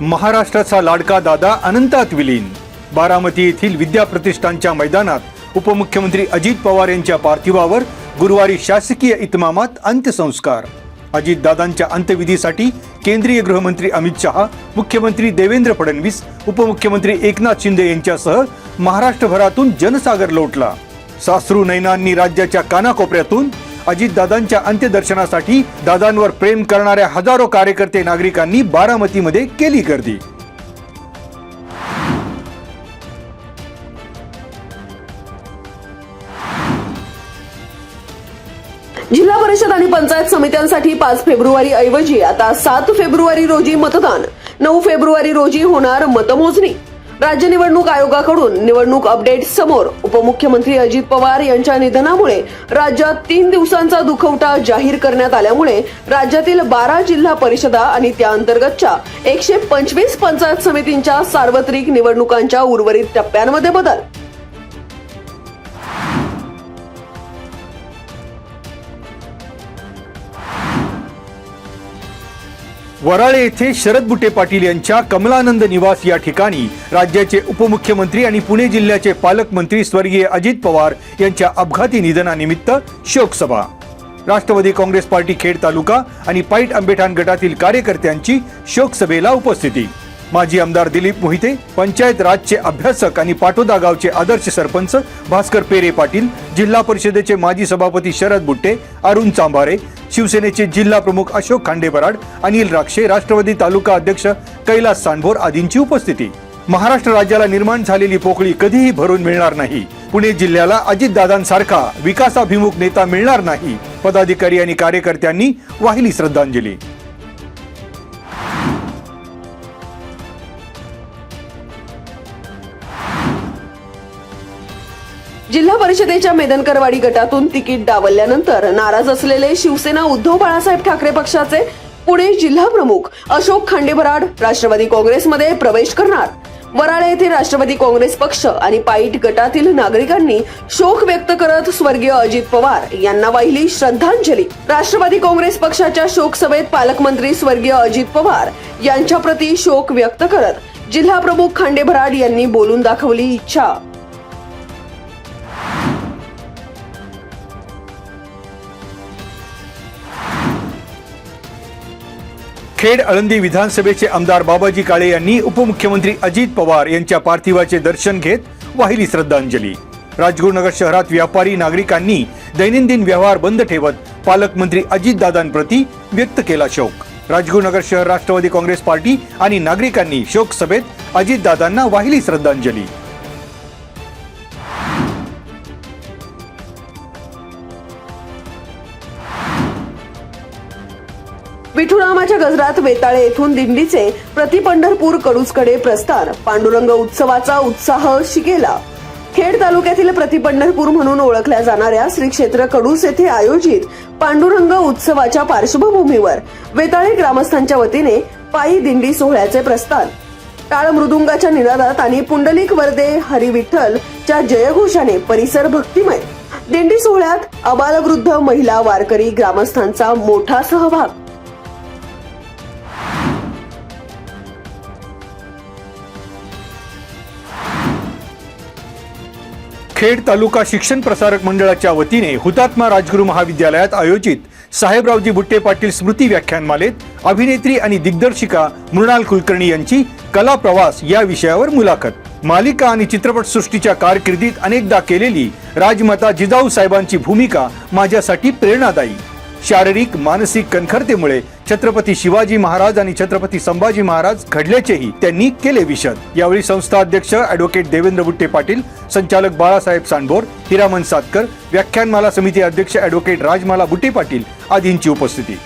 महाराष्ट्राचा लाडका दादा अनंतात विलीन. बारामती येथील विद्या प्रतिष्ठानच्या मैदानात उपमुख्यमंत्री अजित पवार यांच्या पार्थिवावर गुरुवारी शासकीय इतमामात अंत्यसंस्कार. अजितदादांच्या अंत्यविधीसाठी केंद्रीय गृहमंत्री अमित शहा, मुख्यमंत्री देवेंद्र फडणवीस, उपमुख्यमंत्री एकनाथ शिंदे यांच्यासह महाराष्ट्रभरातून जनसागर लोटला. साश्रू नयनांनी राज्याच्या कानाकोपऱ्यातून अजितदादांच्या अंत्यदर्शनासाठी दादांवर प्रेम करणाऱ्या हजारो कार्यकर्ते नागरिकांनी बारामतीमध्ये केली गर्दी. जिल्हा परिषद आणि पंचायत समित्यांसाठी 5 फेब्रुवारी ऐवजी आता 7 फेब्रुवारी रोजी मतदान. 9 फेब्रुवारी रोजी होणार मतमोजणी. राज्य निवडणूक आयोगाकडून निवडणूक अपडेट समोर. उपमुख्यमंत्री अजित पवार यांच्या निधनामुळे राज्यात 3 दिवसांचा दुखवटा जाहीर करण्यात आल्यामुळे राज्यातील 12 जिल्हा परिषदा आणि त्या अंतर्गतच्या 125 पंचायत समितींच्या सार्वत्रिक निवडणुकांच्या उर्वरित टप्प्यांमध्ये बदल. वराळे येथे शरद बुट्टे पाटील यांच्या कमलानंद निवास या ठिकाणी राज्याचे उपमुख्यमंत्री आणि पुणे जिल्ह्याचे पालकमंत्री स्वर्गीय अजित पवार यांच्या अपघाती निधनानिमित्त शोकसभा. राष्ट्रवादी काँग्रेस पार्टी खेड तालुका आणि पाईट आंबेठाण गटातील कार्यकर्त्यांची शोकसभेला उपस्थिती. माजी आमदार दिलीप मोहिते, पंचायत राजचे अभ्यासक आणि पाटोदा गावचे आदर्श सरपंच भास्कर पेरे पाटील, जिल्हा परिषदेचे माजी सभापती शरद बुट्टे, अरुण चांभारे, शिवसेनेचे जिल्हा प्रमुख अशोक खांडेबराड, अनिल राक्षे, राष्ट्रवादी तालुका अध्यक्ष कैलास सांडभोर आदींची उपस्थिती. महाराष्ट्र राज्याला निर्माण झालेली पोकळी कधीही भरून मिळणार नाही. पुणे जिल्ह्याला अजितदादांसारखा विकासाभिमुख नेता मिळणार नाही. पदाधिकारी आणि कार्यकर्त्यांनी वाहिली श्रद्धांजली. जिल्हा परिषदेच्या मेदनकरवाडी गटातून तिकीट डावलल्यानंतर नाराज असलेले शिवसेना उद्धव बाळासाहेब ठाकरे पक्षाचे पुणे जिल्हा प्रमुख अशोक खांडेबराड राष्ट्रवादी काँग्रेसमध्ये प्रवेश करणार. वराळे येथे राष्ट्रवादी काँग्रेस पक्ष आणि पाईट गटातील नागरिकांनी शोक व्यक्त करत स्वर्गीय अजित पवार यांना वाहिली श्रद्धांजली. राष्ट्रवादी काँग्रेस पक्षाच्या शोक सभेत पालकमंत्री स्वर्गीय अजित पवार यांच्या प्रती शोक व्यक्त करत जिल्हा प्रमुख खांडेबराड यांनी बोलून दाखवली इच्छा. खेड आळंदी विधानसभेचे आमदार बाबाजी काळे यांनी उपमुख्यमंत्री अजित पवार यांच्या पार्थिवाचे दर्शन घेत वाहिली श्रद्धांजली. राजगुरुनगर शहरात व्यापारी नागरिकांनी दैनंदिन व्यवहार बंद ठेवत पालकमंत्री अजितदादांप्रती व्यक्त केला शोक. राजगुरुनगर शहर राष्ट्रवादी काँग्रेस पार्टी आणि नागरिकांनी शोक सभेत अजितदादांना वाहिली श्रद्धांजली. विठुरामाच्या गजरात वेताळे येथून दिंडीचे प्रति पंढरपूर कडूसकडे प्रस्थान. पांडुरंग उत्सवाचा उत्साह शिगेला. खेड तालुक्यातील प्रति पंढरपूर म्हणून ओळखल्या जाणाऱ्या श्री क्षेत्र कडूस येथे आयोजित पांडुरंग उत्सवाच्या पार्श्वभूमीवर वेताळे ग्रामस्थांच्या वतीने पायी दिंडी सोहळ्याचे प्रस्थान. टाळ मृदुंगाच्या निनादात आणि पुंडलिक वरदे हरी विठ्ठलच्या जयघोषाने परिसर भक्तिमय. दिंडी सोहळ्यात आबालवृद्ध, महिला, वारकरी, ग्रामस्थांचा मोठा सहभाग. खेड तालुका शिक्षण प्रसारक मंडळाच्या वतीने हुतात्मा राजगुरू महाविद्यालयात आयोजित साहेबरावजी बुट्टे पाटील स्मृती व्याख्यानमालेत अभिनेत्री आणि दिग्दर्शिका मृणाल कुलकर्णी यांची कला प्रवास या विषयावर मुलाखत. मालिका आणि चित्रपटसृष्टीच्या कारकिर्दीत अनेकदा केलेली राजमाता जिजाऊ साहेबांची भूमिका माझ्यासाठी प्रेरणादायी. शारीरिक मानसिक कणखरतेमुळे छत्रपती शिवाजी महाराज आणि छत्रपती संभाजी महाराज घडल्याचेही त्यांनी केले विशद. यावेळी संस्था अध्यक्ष ॲडव्होकेट देवेंद्र बुट्टे पाटील, संचालक बाळासाहेब सांडभोर, हिरामन सातकर, व्याख्यानमाला समिती अध्यक्ष ॲडव्होकेट राजमाला बुट्टे पाटील आदींची उपस्थिती.